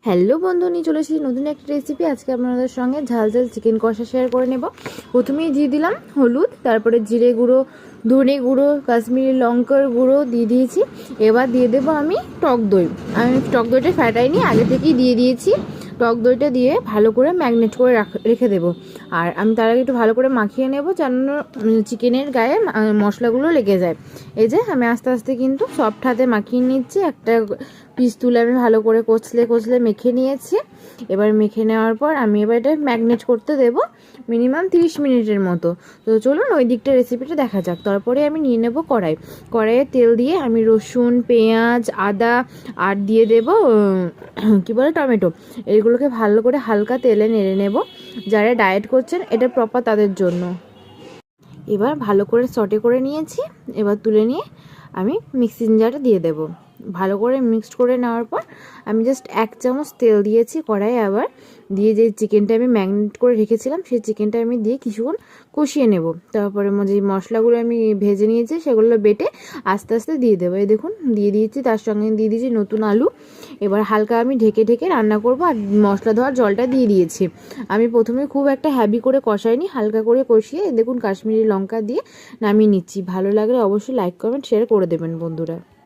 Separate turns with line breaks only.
Hello বন্ধু, নিয়ে চলে এসেছি নতুন একটা রেসিপি। আজকে আপনাদের সঙ্গে ঝাল ঝাল চিকেন কষা শেয়ার করে নেব। প্রথমেই দিয়ে দিলাম হলুদ, তারপরে জিরে গুঁড়ো, ধনে গুঁড়ো, কাশ্মীরি লঙ্কার গুঁড়ো দিয়ে দিয়েছি। এবার দিয়ে দেবো আমি টক দই। আমি টক দইটা ফ্যাটাইনি, আগে থেকেই দিয়ে দিয়েছি। টক দইটা দিয়ে ভালো করে ম্যাগনেট করে রেখে দেবো। আর আমি তার আগে একটু ভালো করে মাখিয়ে নেব, যেন চিকেনের গায়ে মশলাগুলো লেগে যায়। এই যে আমি আস্তে আস্তে কিন্তু সফট হাতে মাখিয়ে নিচ্ছি। একটা পিস তুলে আমি ভালো করে কচলে মেখে নিয়েছি। এবার মেখে নেওয়ার পর আমি এবার এটা ম্যাগনেট করতে দেবো মিনিমাম 30 মিনিটের মতো। তো চলুন ওই দিকটা রেসিপিটা দেখা যাক। তারপরে আমি নিয়ে নেব কড়াইয়ে তেল দিয়ে আমি রসুন, পেঁয়াজ, আদা আর দিয়ে দেব কি বলে টমেটো। এইগুলোকে ভালো করে হালকা তেলে নেড়ে নেব। যারা ডায়েট করছেন এটা প্রপার তাদের জন্য। এবার ভালো করে সটে করে নিয়েছি। এবার তুলে নিয়ে আমি মিক্সিং জারে দিয়ে দেব। ভালো করে মিক্সড করে নেওয়ার পর আমি জাস্ট 1 চামচ তেল দিয়েছি কড়াইয়ে। আবার দিয়ে যে চিকেনটা আমি ম্যারিনেট করে রেখেছিলাম সেই চিকেনটা আমি দিয়ে কিছুক্ষণ কষিয়ে নেব। তারপরে যে মশলাগুলো আমি ভেজে নিয়েছি সেগুলো বেটে আস্তে আস্তে দিয়ে দেবো। এই দেখুন দিয়ে দিয়েছি, তার সঙ্গে দিয়ে দিয়েছি নতুন আলু। এবার হালকা আমি ঢেকে ঢেকে রান্না করব। আর মশলা ধোয়ার জলটা দিয়ে দিয়েছি। আমি প্রথমে খুব একটা হ্যাভি করে কষাইনি, হালকা করে কষিয়ে দেখুন কাশ্মীরি লঙ্কা দিয়ে নামিয়ে নিচ্ছি। ভালো লাগলে অবশ্যই লাইক কমেন্ট শেয়ার করে দেবেন বন্ধুরা।